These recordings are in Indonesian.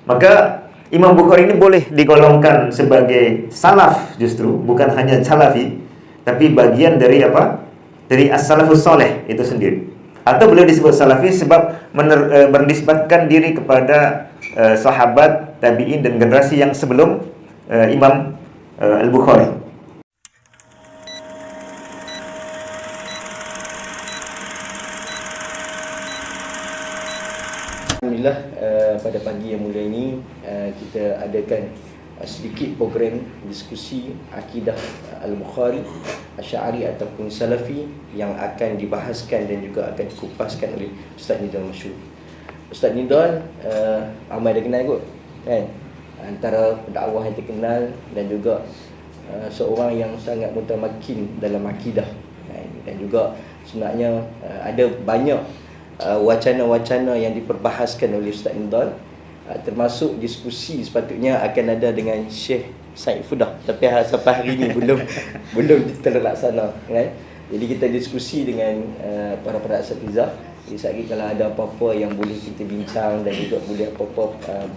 Maka Imam Bukhari ini boleh digolongkan sebagai salaf, justru bukan hanya salafi, tapi bagian dari apa? Dari as-salafus soleh itu sendiri. Atau beliau disebut salafi sebab menisbatkan diri kepada sahabat, tabi'in dan generasi yang sebelum Imam Al-Bukhari. Alhamdulillah, pada pagi yang mulia ini kita adakan sedikit program diskusi akidah Al-Bukhari, Asy'ari ataupun Salafi yang akan dibahaskan dan juga akan dikupaskan oleh Ustaz Nidal Masyhur. Ustaz Nidal ramai dah kenal kot kan, antara pendakwah yang terkenal dan juga seorang yang sangat mutamakin dalam akidah kan? Dan juga sebenarnya ada banyak wacana-wacana yang diperbahaskan oleh Ustaz Nidal, termasuk diskusi sepatutnya akan ada dengan Syekh Saifuddin, tapi sampai hari ini belum terlaksana kan. Jadi kita diskusi dengan para asatizah. Jadi sekali kalau ada apa-apa yang boleh kita bincang dan juga boleh apa-apa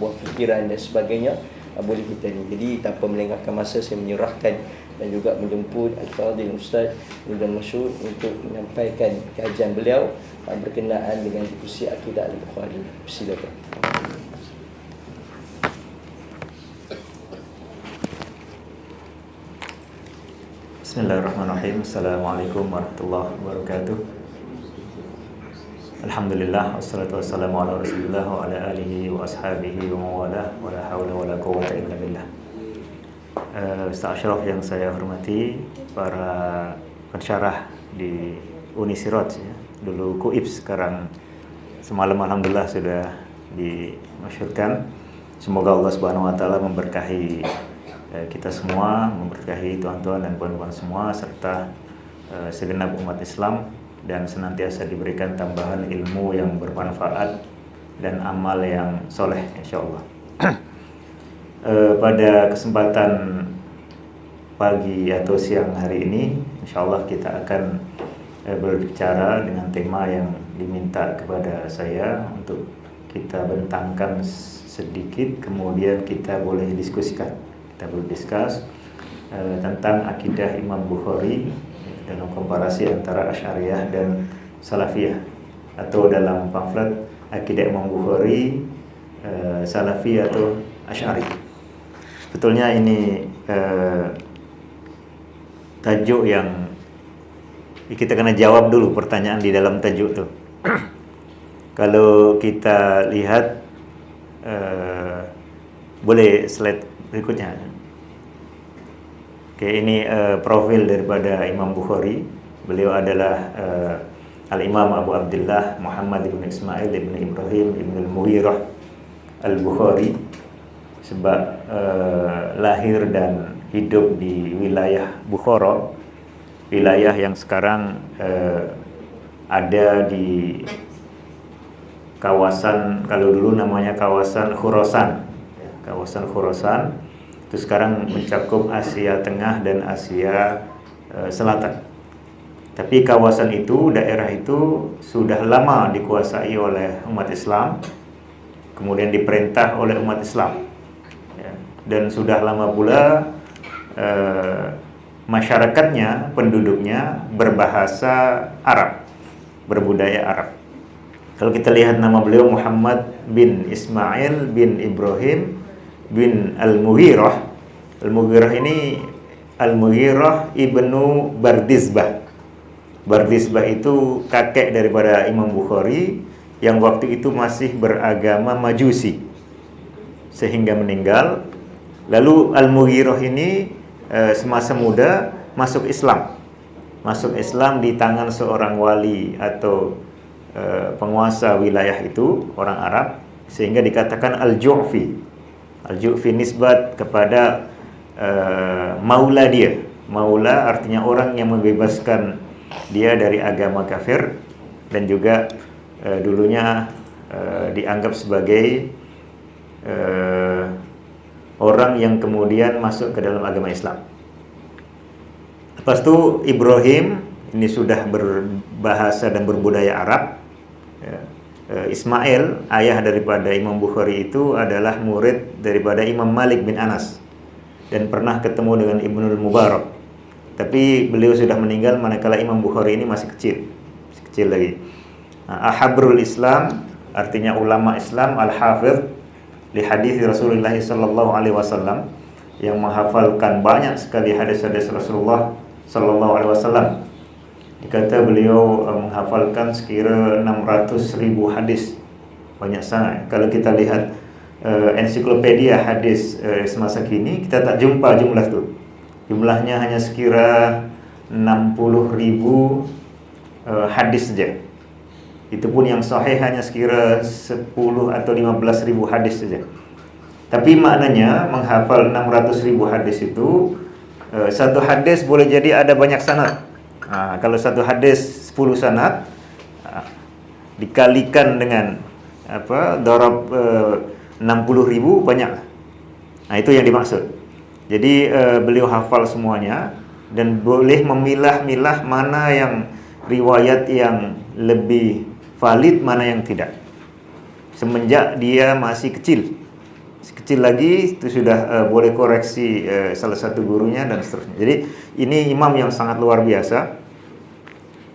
buah fikiran dan sebagainya, boleh kita ni. Jadi tanpa melengahkan masa, saya menyerahkan dan juga menjemput Al-Fadhil Ustaz Nidal Masyhur untuk menyampaikan kajian beliau berkenaan dengan diskusi akidah Al-Bukhari. Silakan. Bismillahirrahmanirrahim. Assalamualaikum warahmatullahi wabarakatuh. Alhamdulillah, wassalatu wassalamu ala Rasulillah wa ala alihi wa ashabihi wa mawalah, wa la hawla wa la quwwata illa billah. Ustaz Ashraf yang saya hormati, para pensyarah di Uni Sirat ya. Dulu Kuibs, sekarang semalam alhamdulillah sudah dimasyhurkan. Semoga Allah Subhanahu wa taala memberkahi kita semua, memberkahi tuan-tuan dan puan-puan semua, serta segenap umat Islam, dan senantiasa diberikan tambahan ilmu yang bermanfaat dan amal yang soleh insyaallah. Pada kesempatan pagi atau siang hari ini insyaallah kita akan berbicara dengan tema yang diminta kepada saya untuk kita bentangkan sedikit, kemudian kita boleh diskusikan. Kita berdiskus tentang akidah Imam Bukhari dalam komparasi antara Asy'ariyah dan Salafiyah, atau dalam pamflet akidah Imam Bukhari, Salafi atau Asy'ari. Sebetulnya ini tajuk yang kita kena jawab dulu, pertanyaan di dalam tajuk itu. Kalau kita lihat boleh slide berikutnya. Oke, ini profil daripada Imam Bukhari. Beliau adalah Al-Imam Abu Abdullah Muhammad ibn Ismail ibn Ibrahim ibn Al-Mughirah Al-Bukhari. Sebab lahir dan hidup di wilayah Bukhara, wilayah yang sekarang ada di kawasan, kalau dulu namanya kawasan Khurasan. Kawasan Khurasan itu sekarang mencakup Asia Tengah dan Asia Selatan. Tapi kawasan itu, daerah itu sudah lama dikuasai oleh umat Islam, kemudian diperintah oleh umat Islam ya. Dan sudah lama pula masyarakatnya, penduduknya berbahasa Arab, berbudaya Arab. Kalau kita lihat nama beliau Muhammad bin Ismail bin Ibrahim bin Al-Mughirah. Al-Mughirah ini Al-Mughirah ibnu Bardizbah. Bardizbah itu kakek daripada Imam Bukhari yang waktu itu masih beragama Majusi sehingga meninggal. Lalu Al-Mughirah ini semasa muda masuk Islam. Masuk Islam di tangan seorang wali atau penguasa wilayah itu, orang Arab, sehingga dikatakan Al-Ju'fi. Al-Ju'fi nisbat kepada maula dia. Maula artinya orang yang membebaskan dia dari agama kafir, dan juga dulunya dianggap sebagai orang yang kemudian masuk ke dalam agama Islam. Lepas itu Ibrahim ini sudah berbahasa dan berbudaya Arab ya. Ismail, ayah daripada Imam Bukhari itu adalah murid daripada Imam Malik bin Anas dan pernah ketemu dengan Ibnul Mubarak. Tapi beliau sudah meninggal manakala Imam Bukhari ini masih kecil lagi. Ahabrul Islam artinya ulama Islam, al-hafidh li hadis Rasulullah sallallahu alaihi wasallam, yang menghafalkan banyak sekali hadis-hadis Rasulullah sallallahu alaihi wasallam. Dikata beliau menghafalkan sekira 600.000 hadis. Banyak sangat. Kalau kita lihat ensiklopedia hadis semasa kini, kita tak jumpa jumlah tu. Jumlahnya hanya sekira 60.000 hadis saja. Itu pun yang sahih hanya sekira 10 atau 15.000 hadis saja. Tapi maknanya menghafal 600.000 hadis itu, satu hadis boleh jadi ada banyak sanad. Kalau satu hadis 10 sanad dikalikan dengan darab 60.000 banyak. Itu yang dimaksud. Jadi beliau hafal semuanya dan boleh memilah-milah mana yang riwayat yang lebih valid, mana yang tidak. Semenjak dia masih kecil lagi itu sudah boleh koreksi salah satu gurunya dan seterusnya. Jadi ini imam yang sangat luar biasa.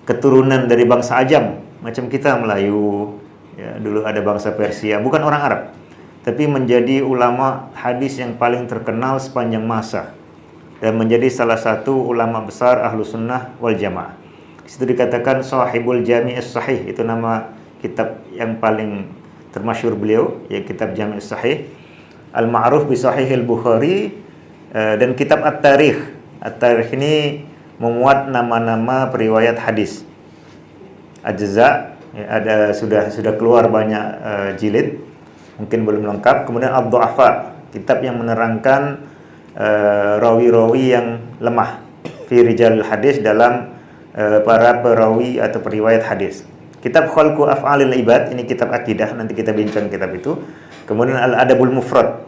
Keturunan dari bangsa Ajam, macam kita Melayu, ya, dulu ada bangsa Persia, bukan orang Arab, tapi menjadi ulama hadis yang paling terkenal sepanjang masa dan menjadi salah satu ulama besar Ahlu Sunnah wal Jamaah. Di situ dikatakan Sahibul Jami' as-Sahih, itu nama kitab yang paling termasyhur beliau, ya kitab Jami' as-Sahih, Al-Ma'ruf bi Sahih al-Bukhari, dan kitab At-Tarikh. At-Tarikh ini memuat nama-nama periwayat hadis. Ajza, ya, ada sudah keluar banyak jilid, mungkin belum lengkap. Kemudian Ad-Du'afa, kitab yang menerangkan rawi-rawi yang lemah fi rijal hadis, dalam para perawi atau periwayat hadis. Kitab Khalqu Af'alil Ibad, ini kitab akidah, nanti kita bincang kitab itu. Kemudian Al-Adabul Mufrad,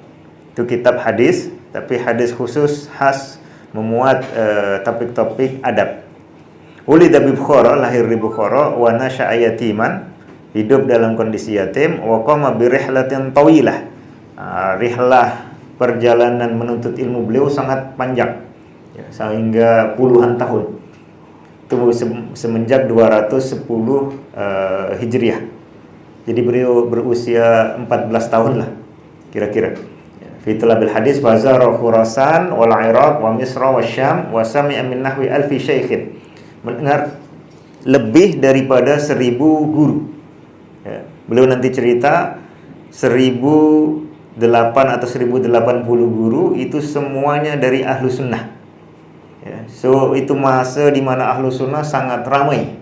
itu kitab hadis, tapi hadis khusus khas memuat topik-topik adab. Ulida bi Bukhara, lahir di Bukhara, wa nasha'a yatiman, hidup dalam kondisi yatim, wa qama bi rihlatin tawilah. Rihlah perjalanan menuntut ilmu beliau sangat panjang, ya, sehingga puluhan tahun. Itu semenjak 210 Hijriah. Jadi beliau berusia 14 tahun lah kira-kira. Fitlabil hadis bazar Khurasan wal Iraq wa Misra wa Syam wa sami'a min nahwi alfi syaikhin. Mendengar lebih daripada 1000 guru. Ya, beliau nanti cerita 1008 atau 1080 guru itu semuanya dari Ahlu Sunnah. Ya, so itu masa di mana Ahlu Sunnah sangat ramai.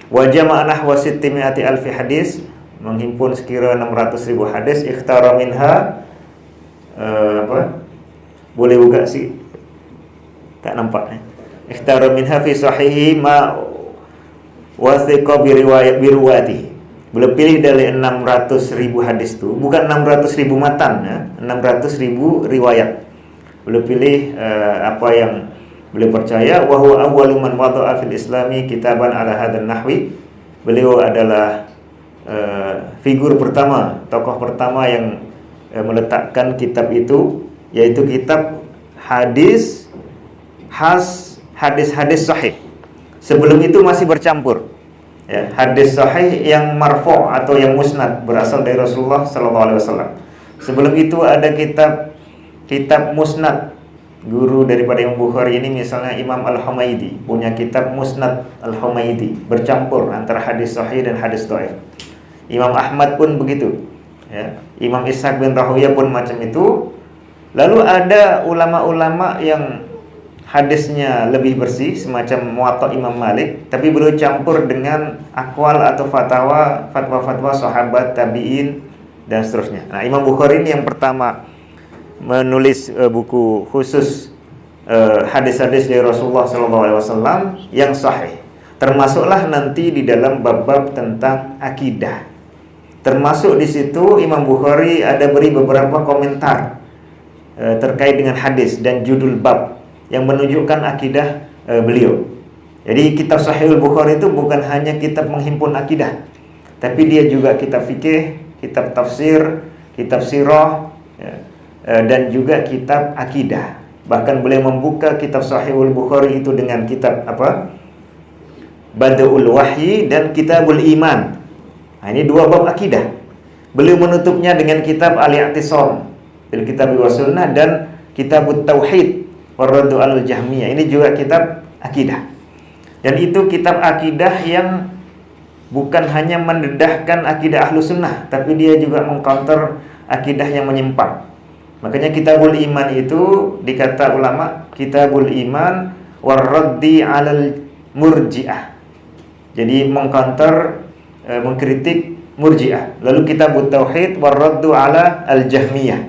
Wa jama'a nahwa 600 alfi hadis, menghimpun sekira 600.000 hadis. Ikhtara minha boleh buka sih, tak nampak. Ikhtara minha fi sahihi ma wathiqa bi riwayati. Boleh pilih dari 600.000 hadis itu, bukan 600.000 matan, ya, 600.000 riwayat. Boleh pilih apa yang beliau percaya. Wa huwa awwalu man wada'a fil islami kitaban ala hadzal nahwi. Beliau adalah figur pertama, tokoh pertama yang meletakkan kitab itu, yaitu kitab hadis khas hadis-hadis sahih. Sebelum itu masih bercampur, ya, hadis sahih yang marfu' atau yang musnad berasal dari Rasulullah sallallahu alaihi wasallam. Sebelum itu ada kitab musnad. Guru daripada Imam Bukhari ini misalnya Imam Al-Humaidi punya kitab Musnad Al-Humaidi, bercampur antara hadis sahih dan hadis dhaif. Imam Ahmad pun begitu, ya. Imam Ishaq bin Rahuyah pun macam itu. Lalu ada ulama-ulama yang hadisnya lebih bersih, semacam Muwatta Imam Malik, tapi beliau campur dengan akwal atau fatwa-fatwa sahabat, tabi'in dan seterusnya. Nah, Imam Bukhari ini yang pertama menulis buku khusus hadis-hadis dari Rasulullah SAW yang sahih. Termasuklah nanti di dalam bab-bab tentang akidah. Termasuk di situ Imam Bukhari ada beri beberapa komentar terkait dengan hadis dan judul bab yang menunjukkan akidah beliau. Jadi kitab Sahihul Bukhari itu bukan hanya kitab menghimpun akidah, tapi dia juga kitab fikih, kitab tafsir, kitab sirah, ya, dan juga kitab akidah. Bahkan beliau membuka kitab Sahihul Bukhari itu dengan kitab apa? Badaul Wahyi dan Kitabul Iman. Nah, ini dua bab akidah. Beliau menutupnya dengan kitab Al-I'tisam bil Kitab wa Sunnah dan Kitabut Tauhid Warraddu al-Jahmiyah. Ini juga kitab akidah. Dan itu kitab akidah yang bukan hanya mendedahkan akidah ahlu sunnah, tapi dia juga mengcounter akidah yang menyimpang. Makanya Kitabul Iman itu dikata ulama Kitabul Iman warraddi alal murji'ah. Jadi mengcounter, mengkritik murji'ah. Lalu Kitabut Tauhid warraddu ala al-Jahmiyah,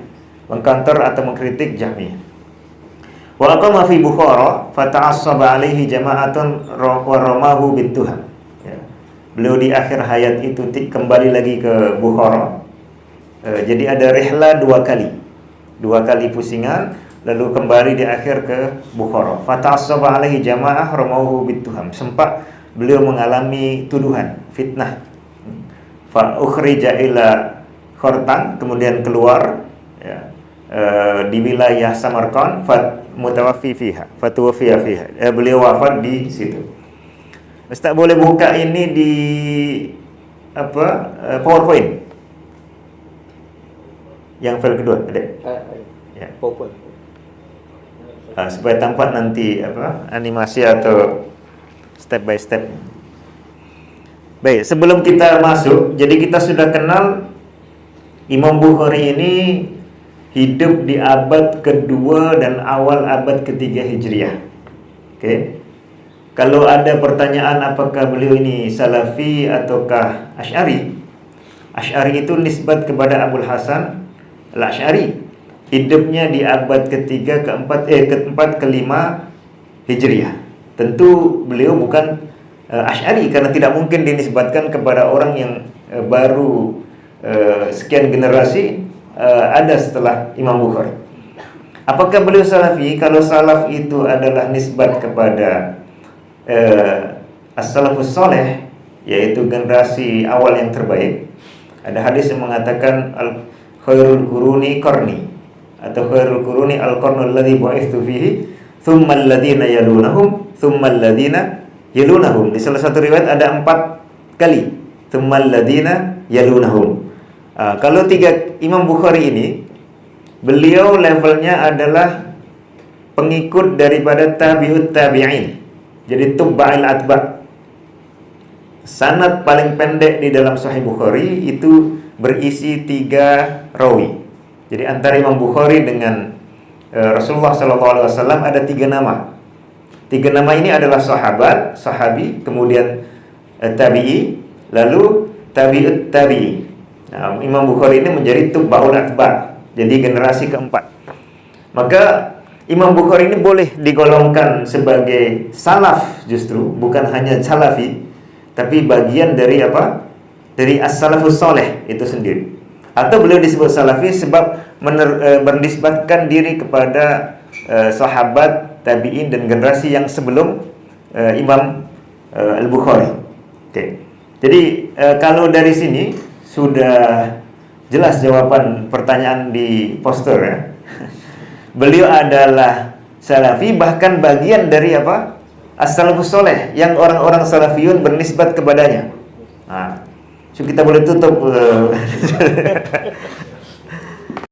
mengcounter atau mengkritik Jahmiyah. Wa aqama fi Bukhara fata'assaba alaihi jama'atun wa ramahu bid-duham. Beliau di akhir hayat itu kembali lagi ke Bukhara. Jadi ada rihla dua kali pusingan, lalu kembali di akhir ke Bukhara. Fata'assaba alaihi jama'ah ramahu bid-duham. Sempat beliau mengalami tuduhan, fitnah. Fa ukhrija ila Khortan, kemudian keluar, ya, di wilayah Samarkand, mutawaffi fiha, fatuwaffiya fiha. Beliau wafat di situ. Ustaz boleh buka ini di apa? PowerPoint. Yang file kedua, ada? Ya. PowerPoint. Supaya tampak nanti apa? Animasi atau step by step. Baik, sebelum kita masuk, jadi kita sudah kenal Imam Bukhari ini hidup di abad kedua dan awal abad ketiga Hijriah. Oke. Kalau ada pertanyaan apakah beliau ini Salafi ataukah Asy'ari? Asy'ari itu nisbat kepada Abul Hasan Al-Asy'ari. Hidupnya di abad ketiga, keempat, kelima Hijriah. Tentu beliau bukan Asy'ari karena tidak mungkin dinisbatkan kepada orang yang baru sekian generasi ada setelah Imam Bukhari. Apakah beliau Salafi? Kalau salaf itu adalah nisbat kepada as-salafus saleh, yaitu generasi awal yang terbaik. Ada hadis yang mengatakan khairul quruni qarni, atau khairul quruni al-qarnul ladzi bu'ithtu fihi thumma alladhina yalunahum thumma alladhina yalunahum. Di salah satu riwayat ada 4 kali thumma alladhina yalunahum. Kalau 3 Imam Bukhari ini, beliau levelnya adalah pengikut daripada tabi'ut tabi'in. Jadi tubba'il atba'. Sanad paling pendek di dalam Sahih Bukhari itu berisi 3 rawi. Jadi antara Imam Bukhari dengan Rasulullah SAW ada 3 nama. 3 nama ini adalah sahabat, sahabi, kemudian tabi'i, lalu tabi'ut tabi'i. Nah, Imam Bukhari ini menjadi tubba'ul atba', jadi generasi keempat. Maka Imam Bukhari ini boleh digolongkan sebagai salaf, justru bukan hanya salafi, tapi bagian dari apa? Dari as-salafus saleh itu sendiri. Atau beliau disebut salafi sebab bernisbatkan diri kepada sahabat, tabi'in dan generasi yang sebelum Imam Al-Bukhari. Oke. Jadi kalau dari sini sudah jelas jawaban pertanyaan di poster ya. Beliau adalah salafi, bahkan bagian dari apa? As-salafus saleh yang orang-orang salafiyun bernisbat kepadanya. Nah, so kita boleh tutup